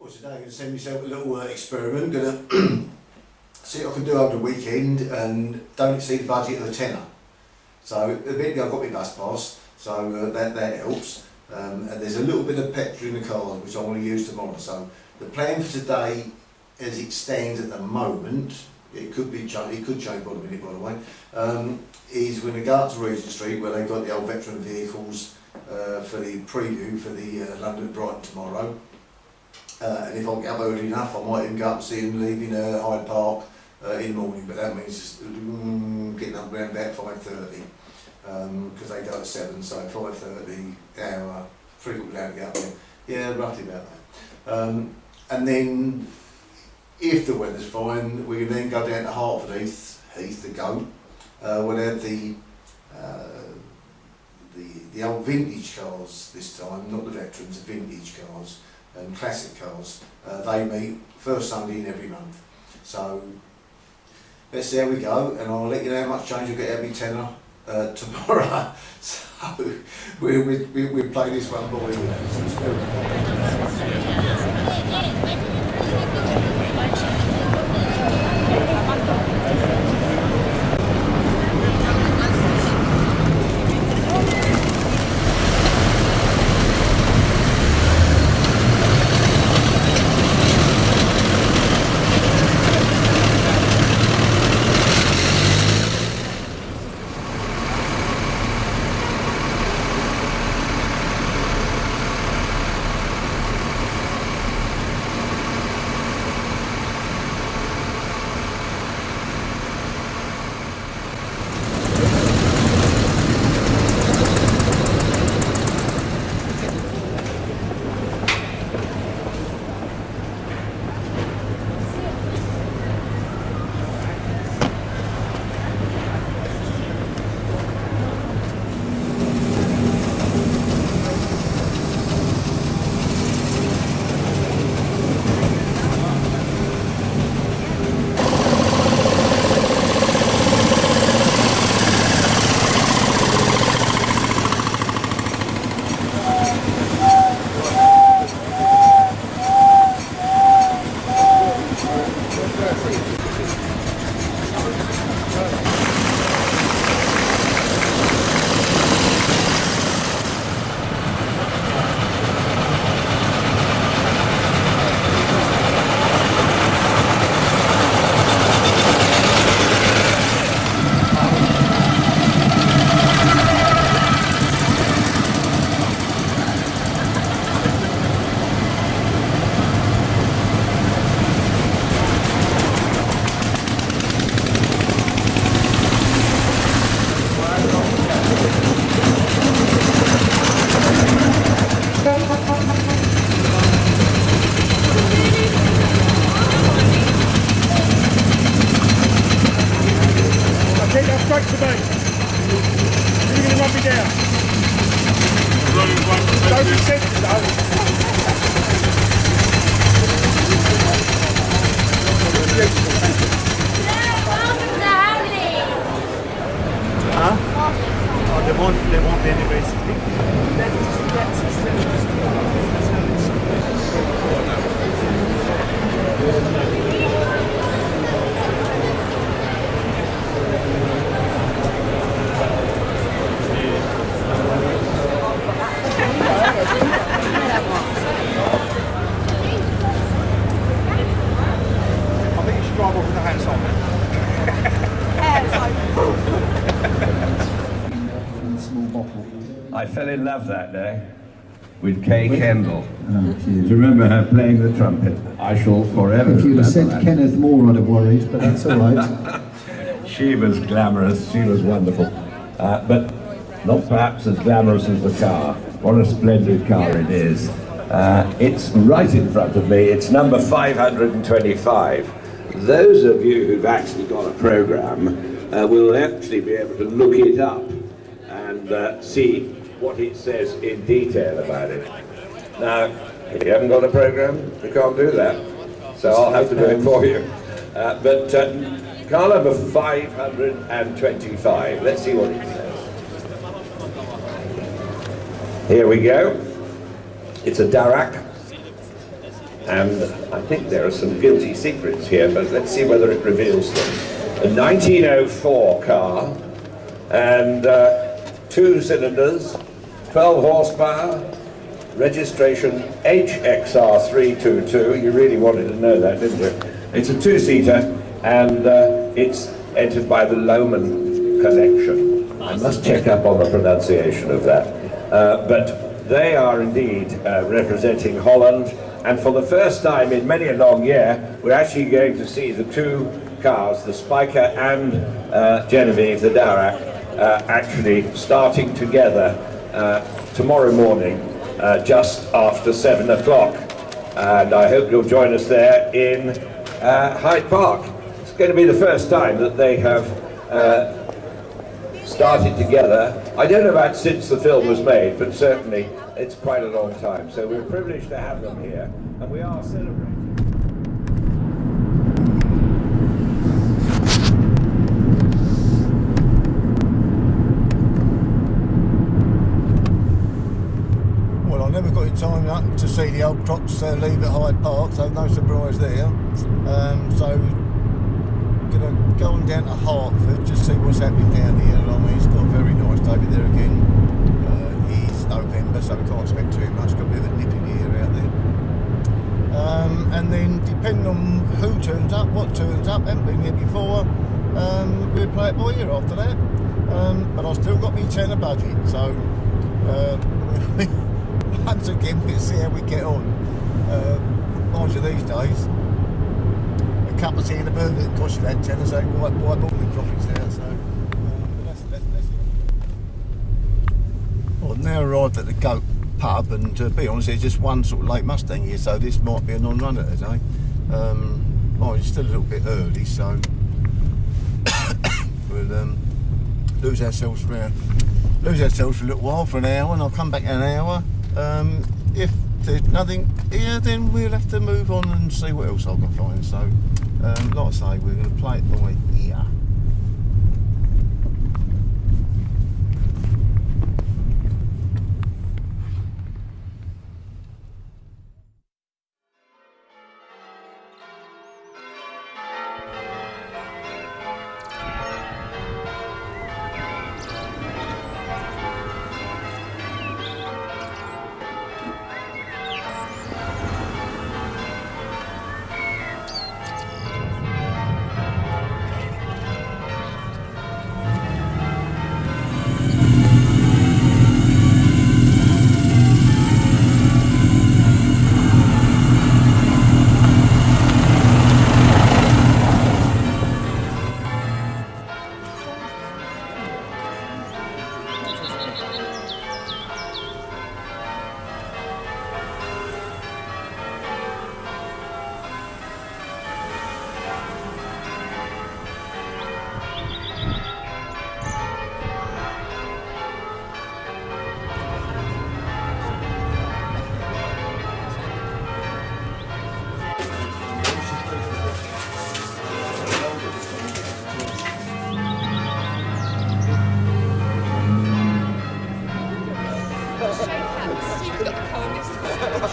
Well, today I'm going to send myself a little experiment. Going to see what I can do over the weekend and don't exceed the budget of the tenner. So eventually I've got my bus pass, so that helps. And there's a little bit of petrol in the car which I want to use tomorrow. So the plan for today, as it stands at the moment, it could change by the minute, by the way, is we're going to go up to Regent Street where they've got the old veteran vehicles for the preview for the London Brighton tomorrow. And if I get up early enough, I might even go up and see them leaving Hyde Park in the morning, but that means just getting up around about 5:30 because they go at 7, so 5:30 hour, frequently out to get up there. Yeah, roughly about that. And then, if the weather's fine, we can then go down to Hertford, Heath, the goat. We'll have the old vintage cars this time, not the veterans, the vintage cars and classic cars. They meet first Sunday in every month. So let's see how we go, and I'll let you know how much change you'll get every tenner tomorrow. So we'll play this one by There won't be any basically. I think you should drive off with the hands on. I fell in love that day with Kay Kendall. To remember her playing the trumpet, I shall forever If you'd have said remember that. Kenneth Moore, I'd have worried, but that's all right. She was glamorous, she was wonderful. But not perhaps as glamorous as the car. What a splendid car it is. It's right in front of me, it's number 525. Those of you who've actually got a programme will actually be able to look it up and see what it says in detail about it. Now, if you haven't got a programme, you can't do that. So I'll have to do it for you. But car number 525, let's see what it says. Here we go. It's a Darracq. and I think there are some guilty secrets here, but let's see whether it reveals them. A 1904 car, and 2 cylinders, 12 horsepower, registration HXR322. You really wanted to know that, didn't you? It's a 2-seater, and it's entered by the Lohman Collection. I must check up on the pronunciation of that. But they are indeed representing Holland, and for the first time in many a long year, we're actually going to see the 2 cars, the Spiker and Genevieve, the Darracq, actually starting together tomorrow morning, just after 7 o'clock. And I hope you'll join us there in Hyde Park. It's going to be the first time that they have started together. I don't know about since the film was made, but certainly it's quite a long time. So we're privileged to have them here, and we are celebrating. Well, I never got in time up to see the old Crocs leave at Hyde Park, so no surprise there. So gonna go on down to Hertford, just see what's happening down here. I mean, it's got very nice over there again. It's November, so we can't expect too much. Got a bit of a nippy year out there. And then depending on who turns up, what turns up, haven't been here before, we'll play it by ear after that. But I've still got me tenner budget, so once again we'll see how we get on. Mind you, these days, a cup of tea and a burger that costs you that tenner, so why bought the profits there. So let's well, now arrived at the Goat pub, and to be honest, there's just one sort of late Mustang here, so this might be a non-runner today. Well, it's still a little bit early, so we'll lose ourselves for a little while, for an hour, and I'll come back in an hour. If there's nothing here, then we'll have to move on and see what else I can find. So, like I say, we're going to play it by ear.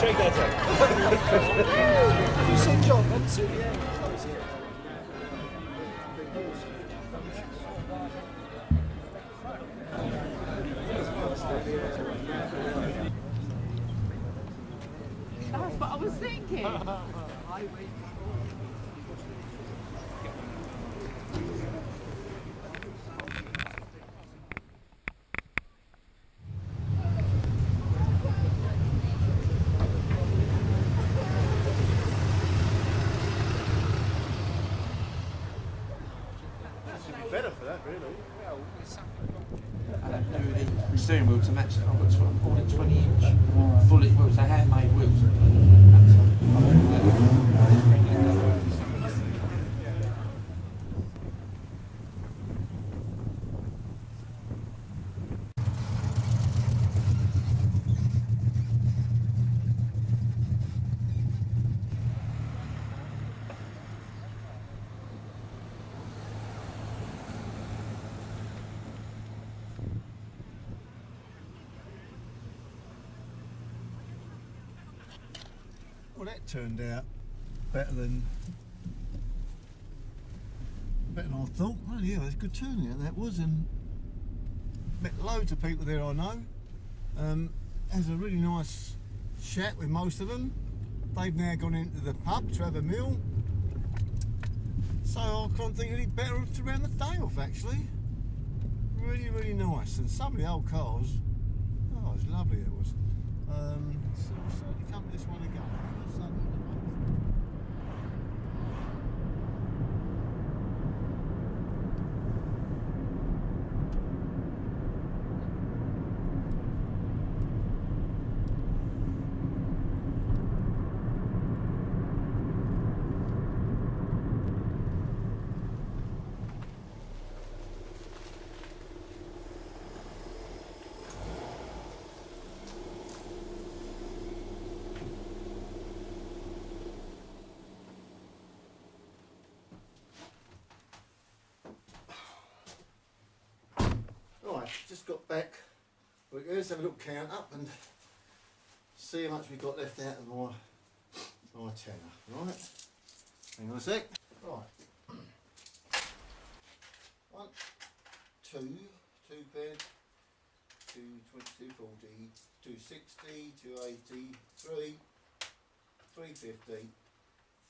Shake that out. You seen John Benson? Yeah. That's what I was thinking. Better for that, really. I don't do the steering wheel to match. I've got all the 20-inch bullet wheels, they're handmade wheels. Well, that turned out better than I thought. Well, yeah, it was a good turnout that was, and met loads of people there I know. Has a really nice chat with most of them. They've now gone into the pub to have a meal, so I can't think any better to round the day off actually. Really nice, and some of the old cars, oh, it was lovely it was. So we'll certainly come to this one again. First Sunday of the month. Right, just got back. Let's have a little count up and see how much we've got left out of my tenner. Right, hang on a sec. Right, 1, 2, 2 bed, 220, 240, 260, 280, 3, 350,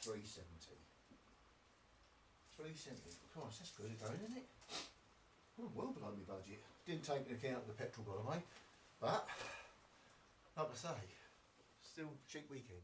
370. 370. Christ, that's good going, isn't it? Well below my budget. Didn't take into account the petrol by the way, but like I say, still cheap weekend.